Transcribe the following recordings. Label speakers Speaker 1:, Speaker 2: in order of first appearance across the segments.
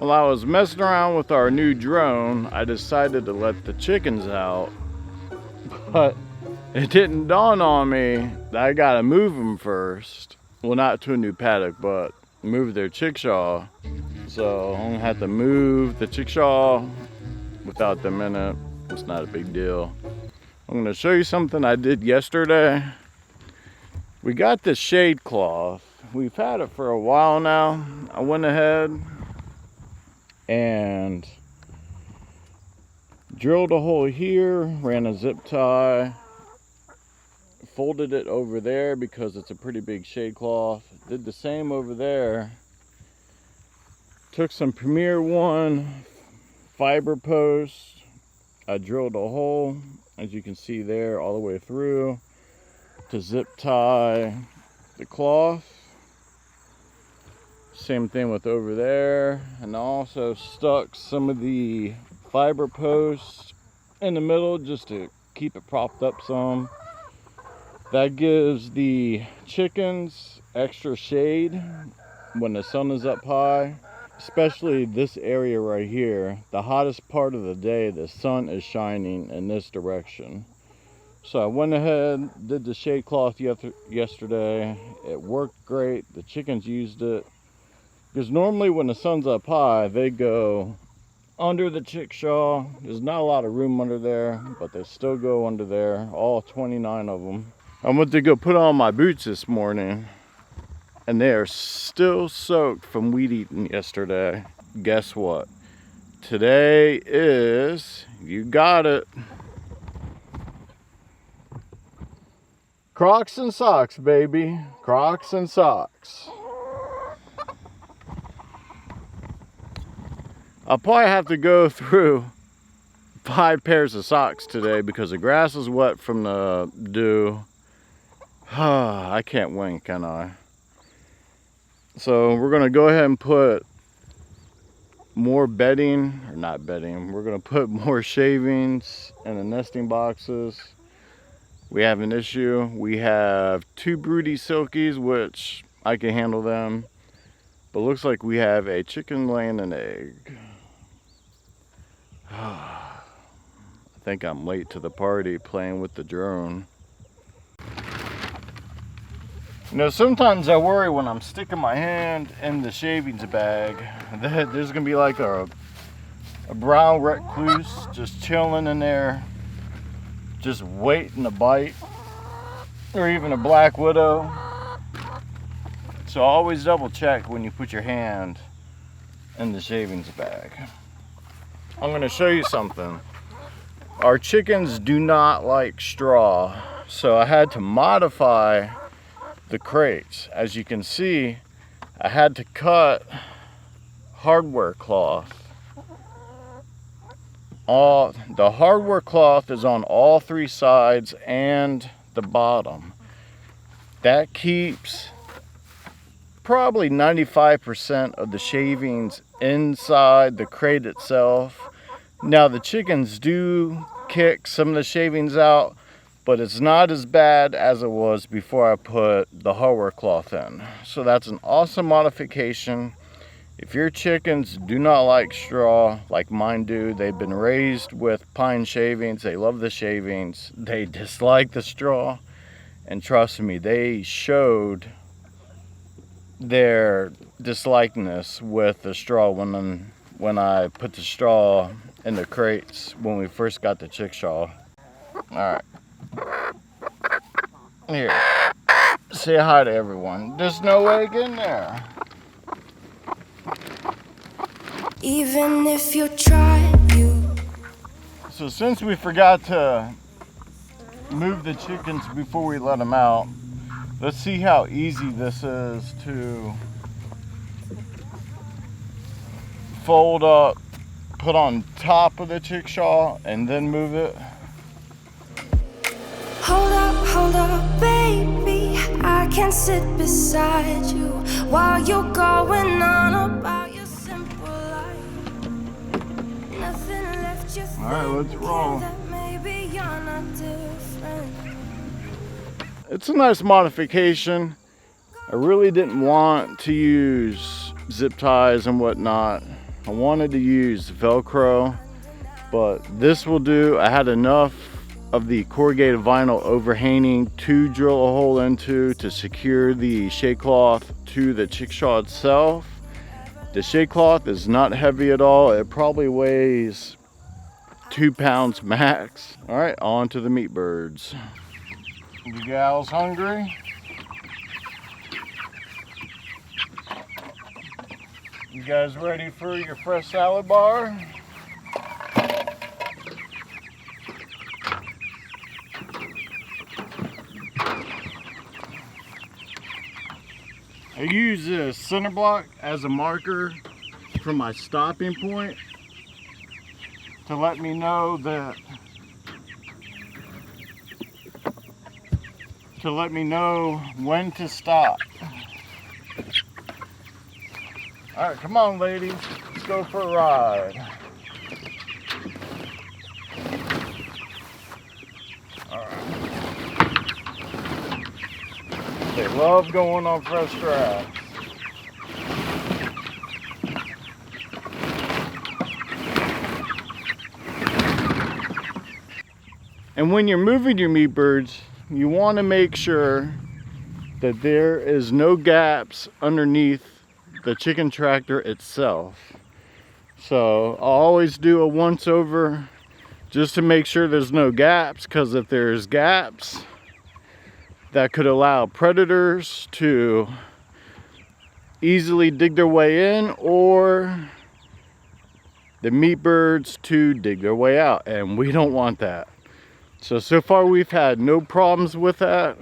Speaker 1: While I was messing around with our new drone, I decided to let the chickens out, but it didn't dawn on me that I gotta move them first. Well, not to a new paddock, but move their chickshaw. So I'm gonna have to move the chickshaw without them in it. It's not a big deal. I'm gonna show you something I did yesterday. We got this shade cloth. We've had it for a while now. I went ahead and drilled a hole here, ran a zip tie, folded it over there because it's a pretty big shade cloth. Did the same over there. Took some Premier One fiber posts. I drilled a hole, as you can see there, all the way through to zip tie the cloth. Same thing with over there, and I also stuck some of the fiber posts in the middle just to keep it propped up some. That gives the chickens extra shade when the sun is up high, especially this area right here. The hottest part of the day, the sun is shining in this direction. So I went ahead, did the shade cloth yesterday. It worked great. The chickens used it. Because normally when the sun's up high, they go under the chickshaw. There's not a lot of room under there, but they still go under there, all 29 of them. I went to go put on my boots this morning, and they are still soaked from weed eating yesterday. Guess what? Today is, you got it, Crocs and socks, baby. Crocs and socks. I'll probably have to go through 5 pairs of socks today because the grass is wet from the dew. I can't win, can I? So we're gonna go ahead and put more bedding, or not bedding, we're gonna put more shavings in the nesting boxes. We have an issue. We have 2 broody silkies, which I can handle them, but looks like we have a chicken laying an egg. I think I'm late to the party playing with the drone. You know, sometimes I worry when I'm sticking my hand in the shavings bag that there's gonna be like a brown recluse just chilling in there, just waiting to bite, or even a black widow. So always double check when you put your hand in the shavings bag. I'm gonna show you something. Our chickens do not like straw, so I had to modify the crates. As you can see, I had to cut hardware cloth. The hardware cloth is on all 3 sides and the bottom. That keeps probably 95% of the shavings inside the crate itself. Now the chickens do kick some of the shavings out, but it's not as bad as it was before I put the hardware cloth in. So that's an awesome modification. If your chickens do not like straw like mine do, they've been raised with pine shavings, they love the shavings, they dislike the straw, and trust me, they showed their dislikeness with the straw when I put the straw in the crates when we first got the CHICKSHAW. Alright. Here. Say hi to everyone. There's no egg in there. Even if you try, So since we forgot to move the chickens before we let them out, let's see how easy this is to fold up, put on top of the CHICKSHAW, and then move it. Hold up, baby. I can sit beside you while you're going on about your simple life. Nothing left you. All right, let's roll. That maybe you're not different. It's a nice modification. I really didn't want to use zip ties and whatnot. I wanted to use Velcro, but this will do. I had enough of the corrugated vinyl overhanging to drill a hole into to secure the shade cloth to the CHICKSHAW itself. The shade cloth is not heavy at all. It probably weighs 2 pounds max. All right, on to the meat birds. You gals hungry? You guys ready for your fresh salad bar? I use this center block as a marker for my stopping point to let me know when to stop. All right, come on ladies, let's go for a ride. All right. They love going on fresh grass. And when you're moving your meat birds, you want to make sure that there is no gaps underneath the chicken tractor itself. So I'll always do a once over just to make sure there's no gaps, because if there's gaps, that could allow predators to easily dig their way in, or the meat birds to dig their way out, and we don't want that. So far we've had no problems with that.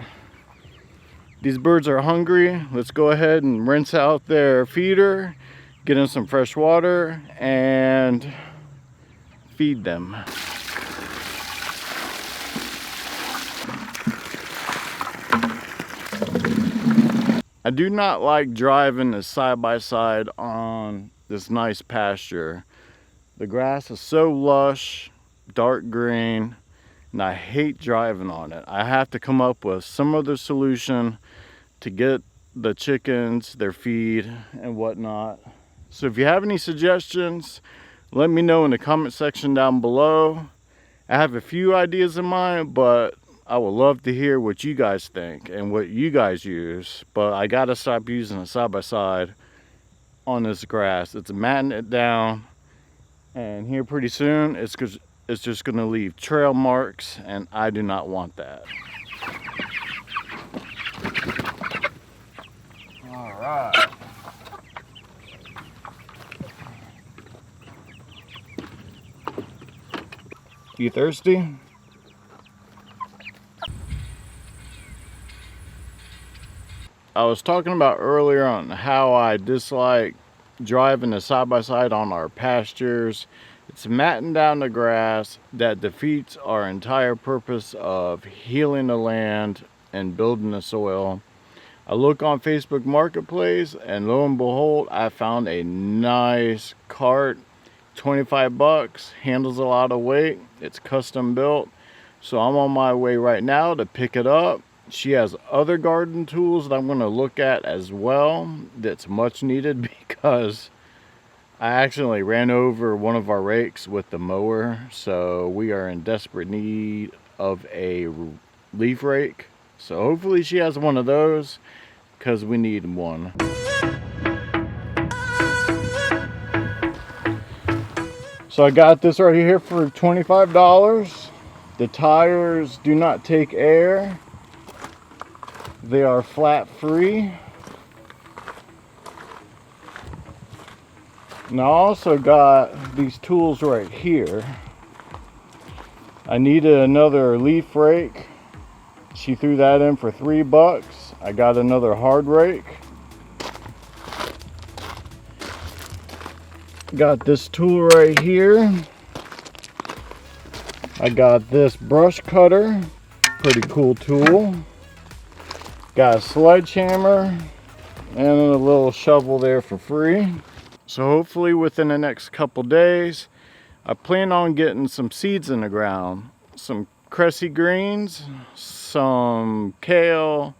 Speaker 1: These birds are hungry. Let's go ahead and rinse out their feeder, get them some fresh water, and feed them. I do not like driving this side by side on this nice pasture. The grass is so lush, dark green, and I hate driving on it. I have to come up with some other solution to get the chickens their feed and whatnot. So if you have any suggestions, let me know in the comment section down below. I have a few ideas in mind, but I would love to hear what you guys think and what you guys use. But I gotta stop using a side by side on this grass. It's matting it down, and here pretty soon it's just gonna leave trail marks, and I do not want that. All right. You thirsty? I was talking about earlier on how I dislike driving the side by side on our pastures. It's matting down the grass that defeats our entire purpose of healing the land and building the soil. I look on Facebook Marketplace, and lo and behold, I found a nice cart, 25 bucks, handles a lot of weight, it's custom built. So I'm on my way right now to pick it up. She has other garden tools that I'm going to look at as well that's much needed, because I accidentally ran over one of our rakes with the mower. So we are in desperate need of a leaf rake. So hopefully she has one of those, because we need one. So I got this right here for $25. The tires do not take air. They are flat free. And I also got these tools right here. I needed another leaf rake. She threw that in for $3. I got another hard rake. Got this tool right here. I got this brush cutter. Pretty cool tool. Got a sledgehammer and a little shovel there for free. So hopefully within the next couple days, I plan on getting some seeds in the ground. Some cressy greens, some kale,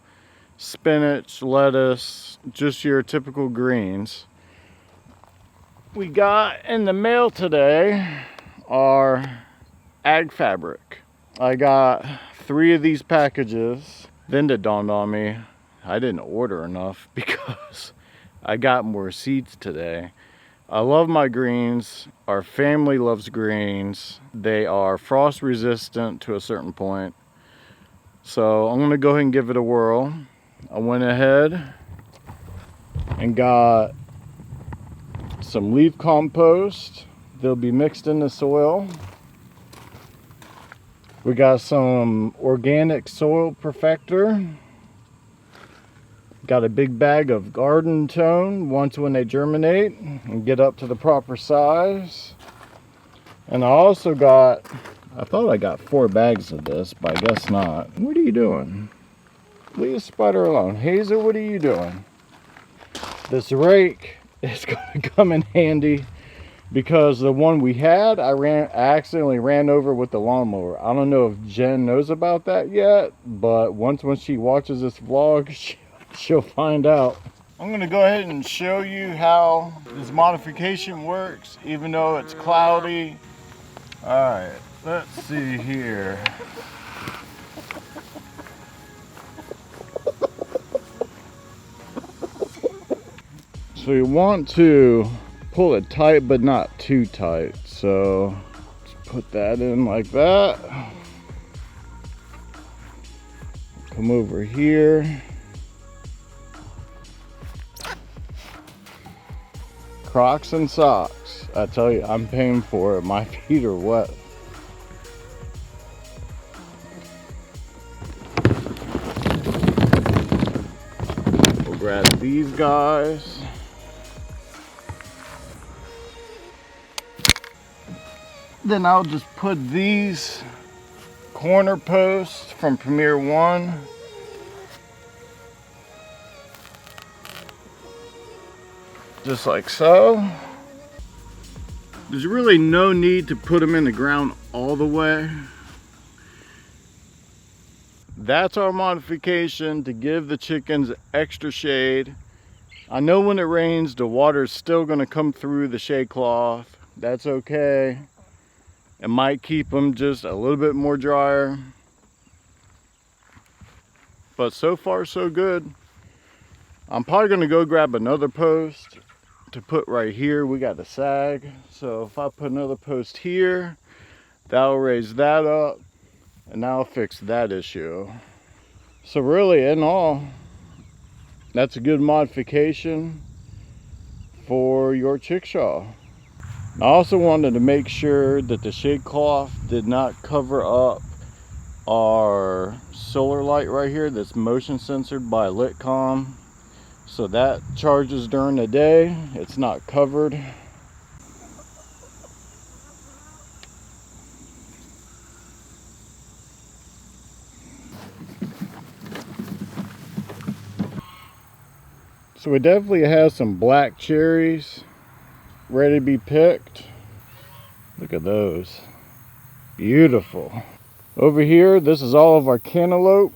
Speaker 1: spinach, lettuce, just your typical greens. we got in the mail today are ag fabric. I got 3 of these packages. Then it dawned on me I didn't order enough because I got more seeds today. I love my greens. Our family loves greens. They are frost resistant to a certain point. So I'm gonna go ahead and give it a whirl. I went ahead and got some leaf compost. They'll be mixed in the soil. We got some organic soil perfector. Got a big bag of garden tone once when they germinate and get up to the proper size. And I also got, I thought I got 4 bags of this, but I guess not. What are you doing? Leave the spider alone. Hazel, what are you doing? This rake is going to come in handy because the one we had, I accidentally ran over with the lawnmower. I don't know if Jen knows about that yet, but when she watches this vlog, she'll find out. I'm going to go ahead and show you how this modification works, even though it's cloudy. Alright, let's see here. So you want to pull it tight, but not too tight. So just put that in like that. Come over here. Crocs and socks. I tell you, I'm paying for it. My feet are wet. We'll grab these guys. Then I'll just put these corner posts from Premier One just like so. There's really no need to put them in the ground all the way. That's our modification to give the chickens extra shade. I know when it rains, the water is still going to come through the shade cloth. That's okay. It might keep them just a little bit more drier. But so far, so good. I'm probably going to go grab another post to put right here. We got the sag, so if I put another post here, that'll raise that up and that'll fix that issue. So really, in all, that's a good modification for your chickshaw. I also wanted to make sure that the shade cloth did not cover up our solar light right here that's motion censored by Litcom. So that charges during the day, it's not covered. So we definitely have some black cherries ready to be picked. Look at those. Beautiful. Over here, this is all of our cantaloupe.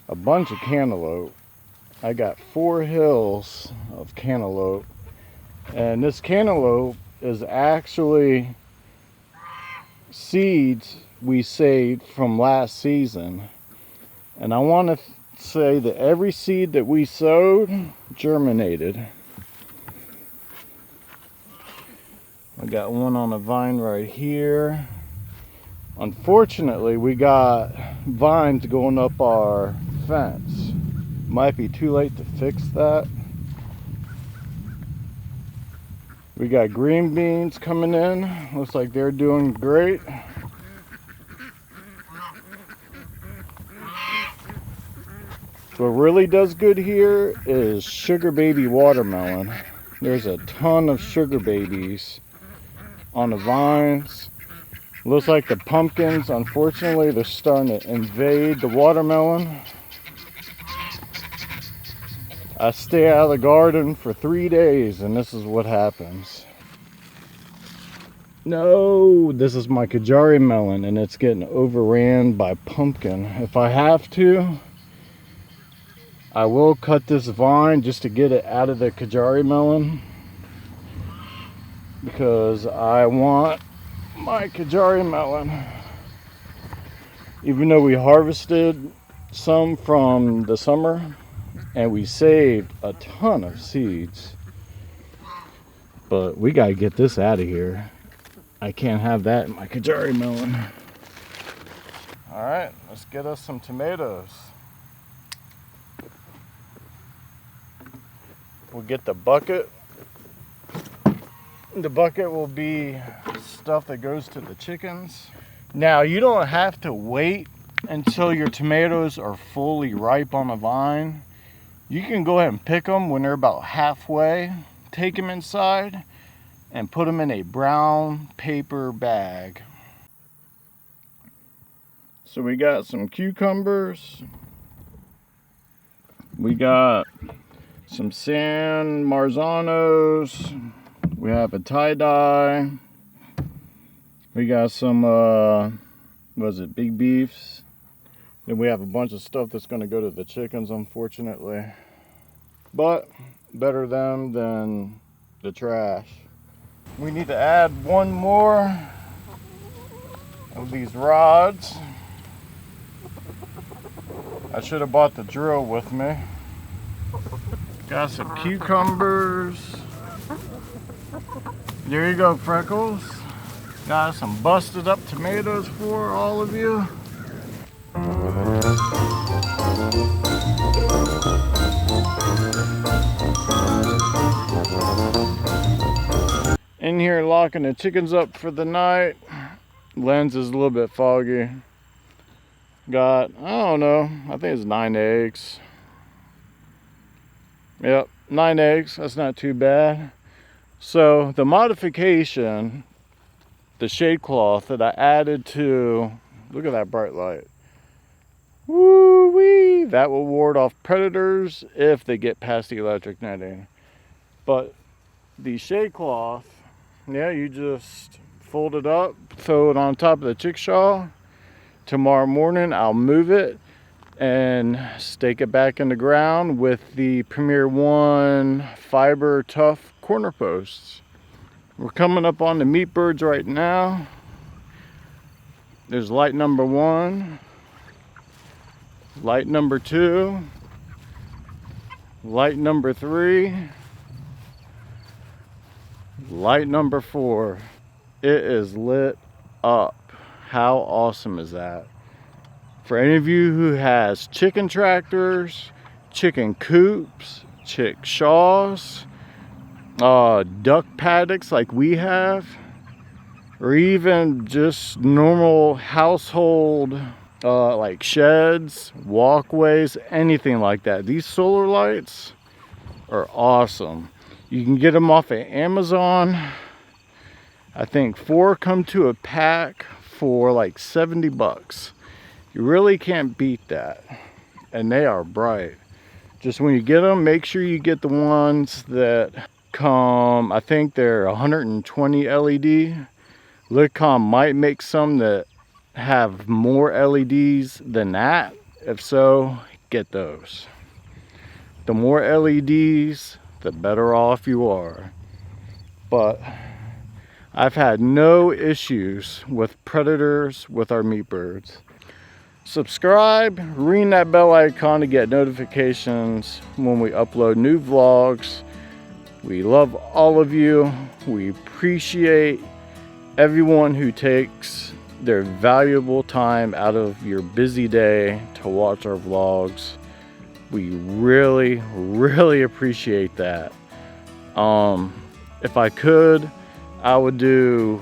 Speaker 1: A bunch of cantaloupe. I got 4 hills of cantaloupe, and this cantaloupe is actually seeds we saved from last season. And I want to say that every seed that we sowed germinated. I got one on a vine right here. Unfortunately, we got vines going up our fence. Might be too late to fix that. We got green beans coming in. Looks like they're doing great. What really does good here is sugar baby watermelon. There's a ton of sugar babies on the vines. Looks like the pumpkins, unfortunately, they're starting to invade the watermelon. I stay out of the garden for 3 days and this is what happens. No, this is my Kajari melon and it's getting overran by pumpkin. If I have to, I will cut this vine just to get it out of the Kajari melon, because I want my Kajari melon. Even though we harvested some from the summer and we saved a ton of seeds, but we gotta get this out of here. I can't have that in my Kajari melon. All right, let's get us some tomatoes. We'll get the bucket. The bucket will be stuff that goes to the chickens. Now, you don't have to wait until your tomatoes are fully ripe on the vine. You can go ahead and pick them when they're about halfway, take them inside, and put them in a brown paper bag. So we got some cucumbers. We got some San Marzanos. We have a tie-dye. We got some, big beefs. Then we have a bunch of stuff that's going to go to the chickens, unfortunately. But better them than the trash. We need to add one more of these rods. I should have bought the drill with me. Got some cucumbers. There you go, Freckles. Got some busted up tomatoes for all of you. In here locking the chickens up for the night. Lens is a little bit foggy. Got, I don't know, I think it's 9 eggs. Yep, 9 eggs, that's not too bad. So the modification, the shade cloth that I added to, look at that bright light. Woo-wee! That will ward off predators if they get past the electric netting. But the shade cloth, yeah, you just fold it up, throw it on top of the CHICKSHAW. Tomorrow morning I'll move it and stake it back in the ground with the Premier One fiber tough corner posts. We're coming up on the meat birds right now. There's light number 1, light number 2, light number 3, light number 4. It is lit up. How awesome is that? For any of you who has chicken tractors, chicken coops, CHICKSHAWs, duck paddocks like we have, or even just normal household like sheds, walkways, anything like that. These solar lights are awesome. You can get them off of Amazon. I think 4 come to a pack for like 70 bucks. You really can't beat that. And they are bright. Just when you get them, make sure you get the ones that come, I think they're 120 LED. Litcom might make some that have more LEDs than that. If so, get those. The more LEDs, the better off you are. But I've had no issues with predators with our meat birds. Subscribe, ring that bell icon to get notifications when we upload new vlogs. We love all of you. We appreciate everyone who takes their valuable time out of your busy day to watch our vlogs. We really, really appreciate that. If I could, I would do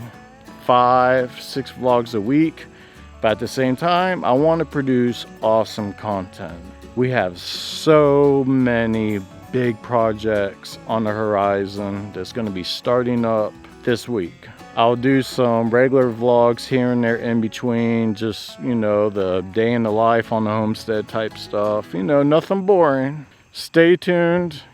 Speaker 1: 5, 6 vlogs a week, but at the same time, I want to produce awesome content. We have so many big projects on the horizon that's going to be starting up this week. I'll do some regular vlogs here and there in between, just, you know, the day in the life on the homestead type stuff, you know, nothing boring. Stay tuned.